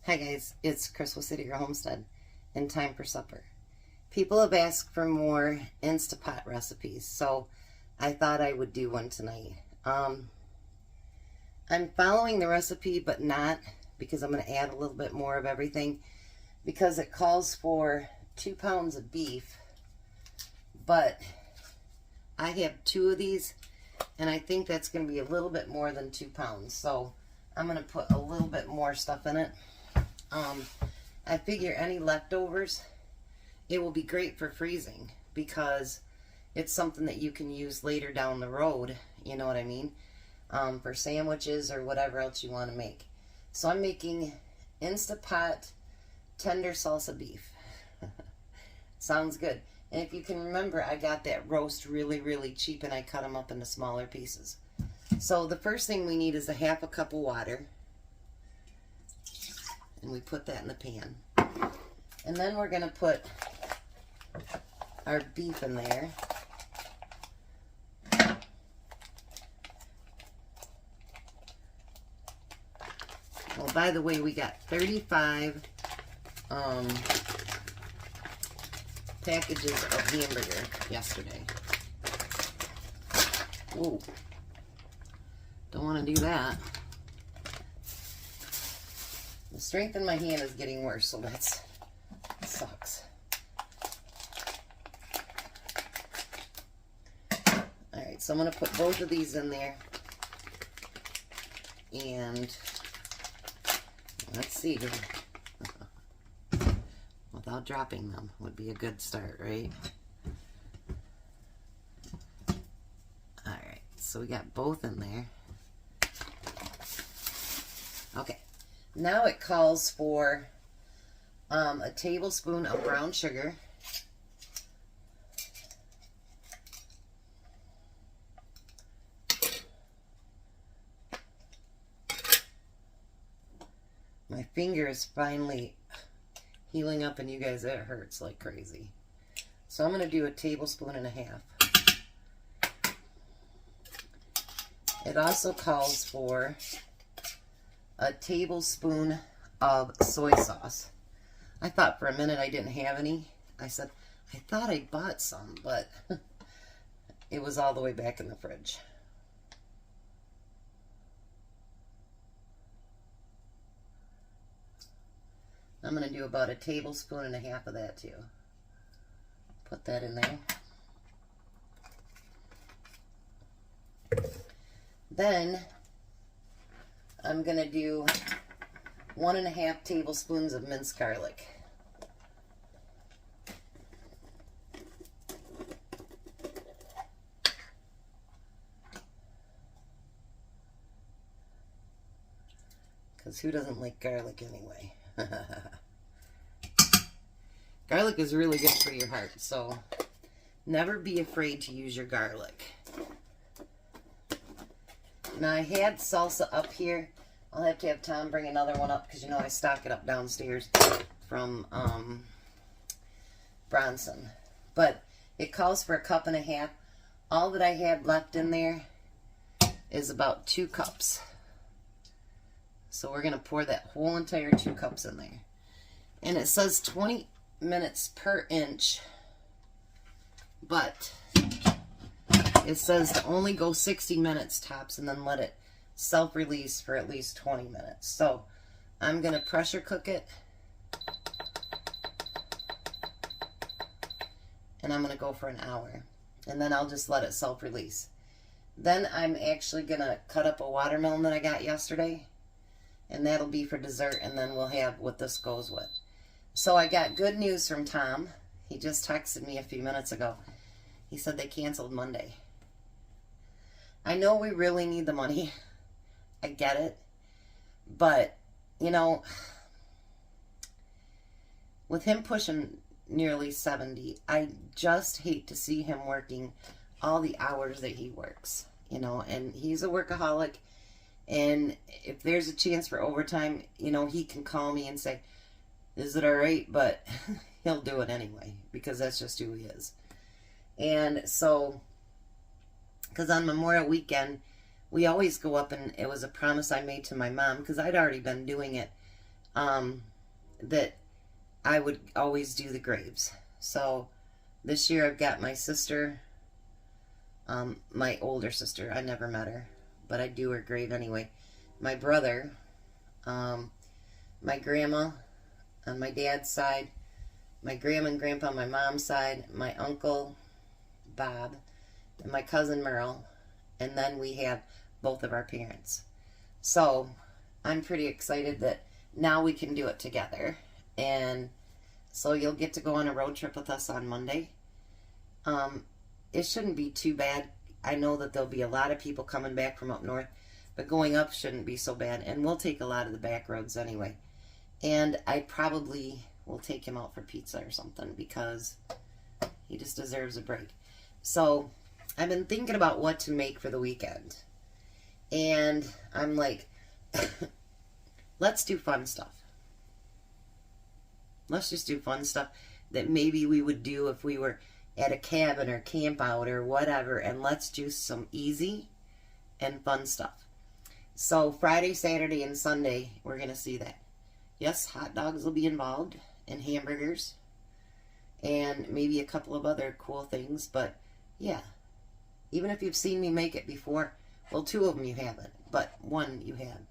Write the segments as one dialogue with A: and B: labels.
A: Hi guys, it's Chris with City Girl Homestead and time for supper. People have asked for more Instapot recipes, so I thought I would do one tonight. I'm following the recipe, but not because I'm going to add a little bit more of everything because it calls for 2 pounds of beef, but I have 2 of these and I think that's going to be a little bit more than 2 pounds, so I'm going to put a little bit more stuff in it. I figure any leftovers, it will be great for freezing because it's something that you can use later down the road, you know what I mean, for sandwiches or whatever else you want to make. So I'm making Instapot tender salsa beef. Sounds good. And if you can remember, I got that roast really cheap and I cut them up into smaller pieces. So the first thing we need is a 1/2 cup of water. And we put that in the pan. And then we're going to put our beef in there. Well, by the way, we got 35 packages of hamburger yesterday. Whoa. Don't want to do that. The strength in my hand is getting worse, so that sucks. Alright, so I'm going to put both of these in there. And let's see. Without dropping them would be a good start, right? Alright, so we got both in there. Okay. Now it calls for a tablespoon of brown sugar, my finger is finally healing up and you guys, it hurts like crazy. So I'm going to do 1.5 tablespoons. It also calls for 1 tablespoon of soy sauce. I thought for a minute I didn't have any. I said, I thought I bought some, but it was all the way back in the fridge. I'm going to do about 1.5 tablespoons of that too. Put that in there. Then I'm going to do 1.5 tablespoons of minced garlic. Because who doesn't like garlic anyway? Garlic is really good for your heart, so never be afraid to use your garlic. Now I had salsa up here. I'll have to have Tom bring another one up because you know I stock it up downstairs from Bronson. But it calls for 1.5 cups. All that I had left in there is about 2 cups. So we're going to pour that whole entire 2 cups in there. And it says 20 minutes per inch. But it says to only go 60 minutes tops and then let it self-release for at least 20 minutes. So I'm going to pressure cook it. And I'm going to go for an hour. And then I'll just let it self-release. Then I'm actually going to cut up a watermelon that I got yesterday. And that'll be for dessert. And then we'll have what this goes with. So I got good news from Tom. He just texted me a few minutes ago. He said they canceled Monday. I know we really need the money. I get it. But, you know, with him pushing nearly 70, I just hate to see him working all the hours that he works. You know, and he's a workaholic. And if there's a chance for overtime, you know, he can call me and say, is it all right? But he'll do it anyway because that's just who he is. And so, because on Memorial Weekend, we always go up, and it was a promise I made to my mom because I'd already been doing it that I would always do the graves. So this year I've got my sister, my older sister. I never met her, but I do her grave anyway. My brother, my grandma on my dad's side, my grandma and grandpa on my mom's side, my uncle Bob, and my cousin Merle, and then we have both of our parents. So I'm pretty excited that now we can do it together. And so you'll get to go on a road trip with us on Monday. It shouldn't be too bad. I know that there'll be a lot of people coming back from up north, but going up shouldn't be so bad. And we'll take a lot of the back roads anyway. And I probably will take him out for pizza or something because he just deserves a break. So I've been thinking about what to make for the weekend. And I'm like, let's do fun stuff. Let's just do fun stuff that maybe we would do if we were at a cabin or camp out or whatever. And let's do some easy and fun stuff. So Friday, Saturday, and Sunday, we're going to see that. Yes, hot dogs will be involved and hamburgers and maybe a couple of other cool things. But yeah, even if you've seen me make it before, well, 2 of them you haven't, but 1 you have.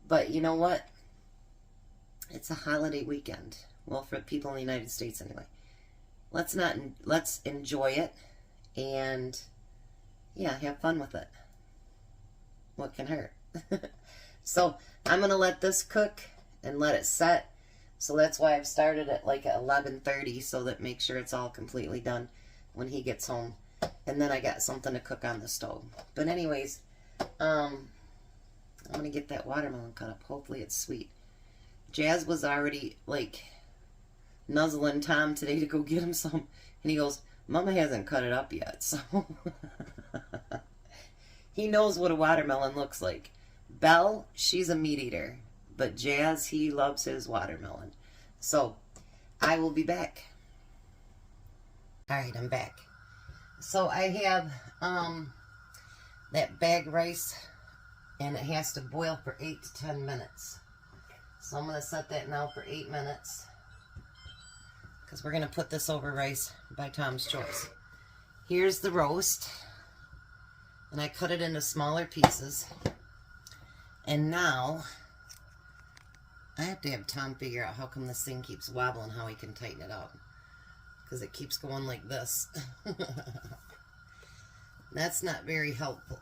A: But you know what? It's a holiday weekend. Well, for people in the United States anyway. Let's enjoy it and yeah, have fun with it. What can hurt? So I'm going to let this cook and let it set. So that's why I've started at like 11:30 so that make sure it's all completely done when he gets home. And then I got something to cook on the stove. But anyways, I'm going to get that watermelon cut up. Hopefully it's sweet. Jazz was already like nuzzling Tom today to go get him some. And he goes, Mama hasn't cut it up yet. So he knows what a watermelon looks like. Belle, she's a meat eater. But Jazz, he loves his watermelon. So I will be back. Alright, I'm back. So I have that bag rice, and it has to boil for 8 to 10 minutes. So I'm going to set that now for 8 minutes, because we're going to put this over rice by Tom's choice. Here's the roast, and I cut it into smaller pieces. And now I have to have Tom figure out how come this thing keeps wobbling, how he can tighten it up. Because it keeps going like this. That's not very helpful.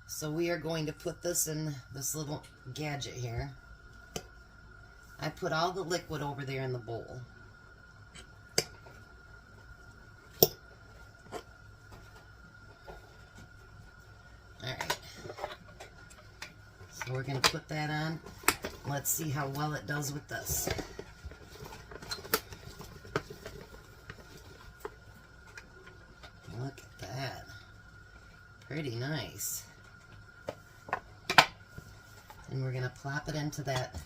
A: So we are going to put this in this little gadget here. I put all the liquid over there in the bowl. Alright. So we're going to put that on. Let's see how well it does with this. Look at that. Pretty nice. And we're going to plop it into that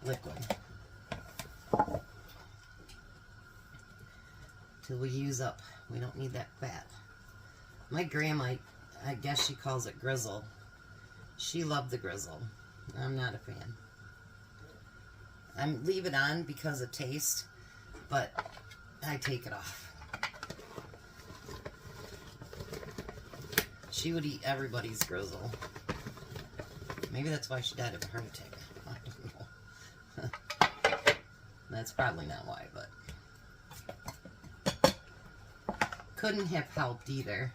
A: liquid till we use up. We don't need that fat. My grandma, I guess she calls it grizzle. She loved the grizzle. I'm not a fan. I leave it on because of taste, but I take it off. She would eat everybody's grizzle. Maybe that's why she died of a heart attack. I don't know. That's probably not why, but couldn't have helped either.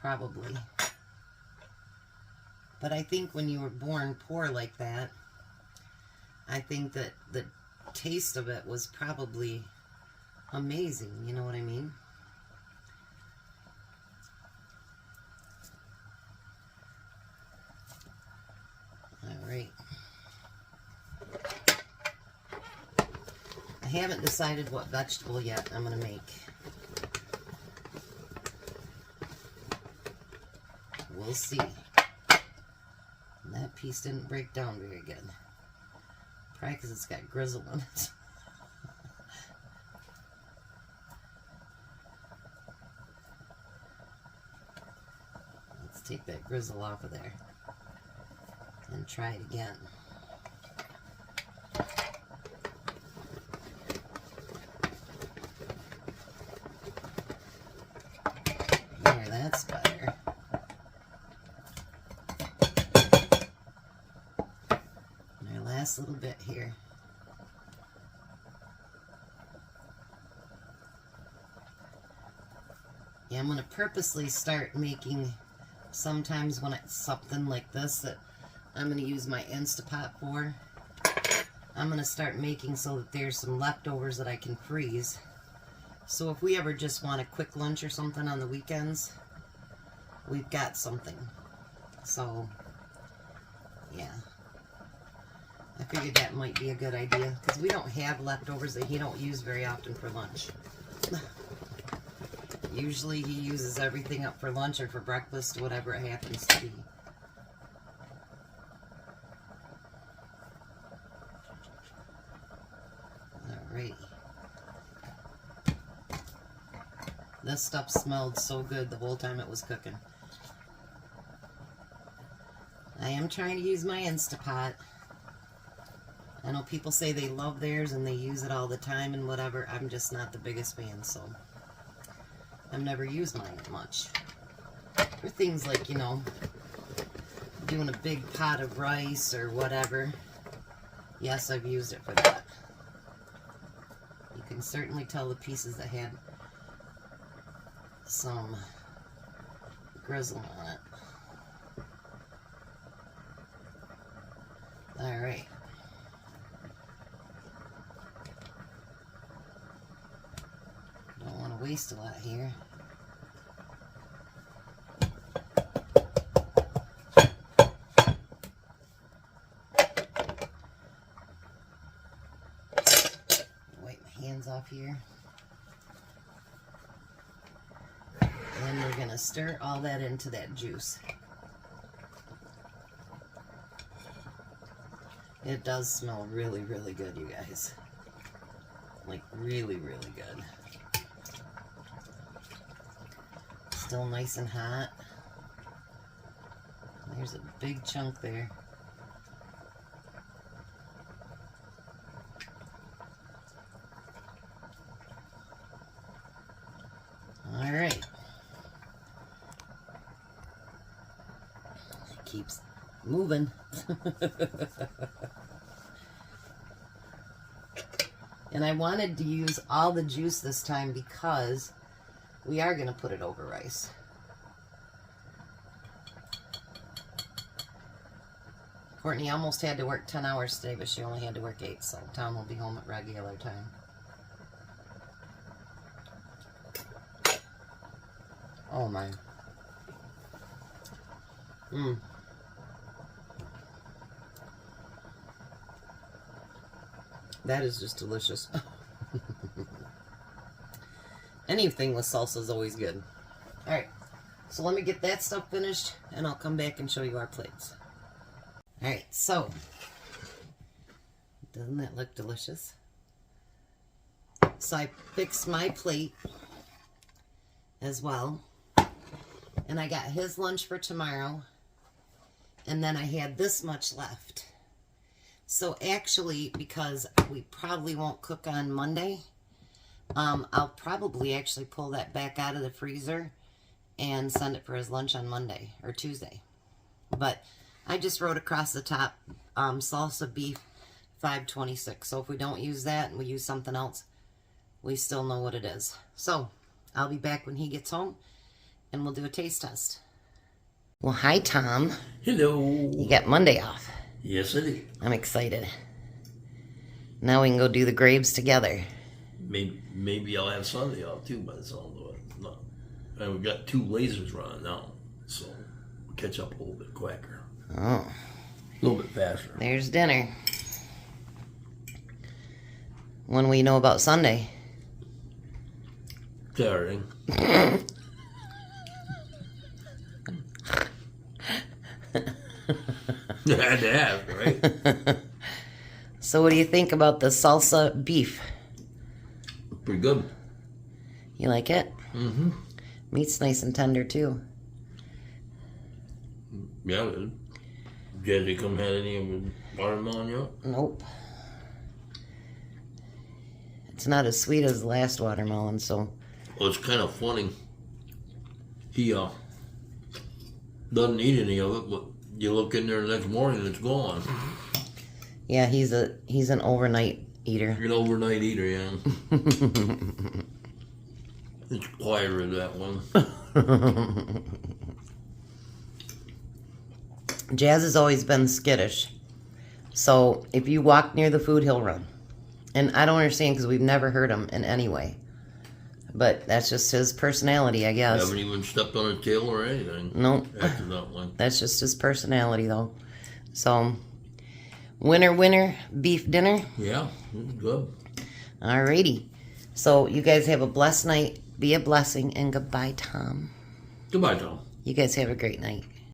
A: Probably. But I think when you were born poor like that, I think that the taste of it was probably amazing. You know what I mean? Alright. I haven't decided what vegetable yet I'm going to make. We'll see. That piece didn't break down very good. Probably because it's got grizzle on it. Let's take that grizzle off of there and try it again. last little bit here. Yeah, I'm going to purposely start making, sometimes when it's something like this that I'm going to use my Instapot for, I'm going to start making so that there's some leftovers that I can freeze. So if we ever just want a quick lunch or something on the weekends, we've got something. So, yeah. I figured that might be a good idea, because we don't have leftovers that he don't use very often for lunch. Usually he uses everything up for lunch or for breakfast, whatever it happens to be. Alrighty. This stuff smelled so good the whole time it was cooking. I am trying to use my Instapot. I know people say they love theirs and they use it all the time and whatever. I'm just not the biggest fan, so I've never used mine much. For things like, you know, doing a big pot of rice or whatever. Yes, I've used it for that. You can certainly tell the pieces that had some grizzle on it. Alright. Don't want to waste a lot here. Wipe my hands off here. And then we're going to stir all that into that juice. It does smell really, really good, you guys. Like, really, really good. Still nice and hot. There's a big chunk there. All right. It keeps moving. And I wanted to use all the juice this time because we are going to put it over rice. Courtney almost had to work 10 hours today, but she only had to work 8, so Tom will be home at regular time. Oh my. That is just delicious. Anything with salsa is always good. Alright, so let me get that stuff finished, and I'll come back and show you our plates. Alright, so, doesn't that look delicious? So I fixed my plate as well, and I got his lunch for tomorrow, and then I had this much left. So actually, because we probably won't cook on Monday, I'll probably actually pull that back out of the freezer and send it for his lunch on Monday or Tuesday. But I just wrote across the top, salsa beef $5.26. So if we don't use that and we use something else, we still know what it is. So I'll be back when he gets home and we'll do a taste test. Well, hi, Tom.
B: Hello.
A: You got Monday off.
B: Yes, I do.
A: I'm excited. Now we can go do the graves together.
B: Maybe I'll have Sunday off too, by the sound of it. No. And we've got 2 lasers running now, so we'll catch up a little bit quicker.
A: Oh.
B: A little bit faster.
A: There's dinner. When will you know about Sunday?
B: Saturday. You had to ask, right?
A: So what do you think about the salsa beef?
B: Pretty good.
A: You like it?
B: Mm-hmm.
A: Meat's nice and tender too.
B: Yeah, it is. Did you come had any of the watermelon yet?
A: Nope. It's not as sweet as the last watermelon, so.
B: Well, it's kind of funny. He doesn't eat any of it, but you look in there the next morning and it's gone.
A: Yeah, he's an overnight eater.
B: You're an overnight eater, yeah. It's quieter that one.
A: Jazz has always been skittish. So if you walk near the food, he'll run. And I don't understand because we've never heard him in any way. But that's just his personality, I guess.
B: Haven't even stepped on his tail or anything.
A: Nope.
B: After that one.
A: That's just his personality, though. So, winner, beef dinner.
B: Yeah, it's good.
A: Alrighty. So, you guys have a blessed night. Be a blessing. And goodbye, Tom.
B: Goodbye, Tom.
A: You guys have a great night.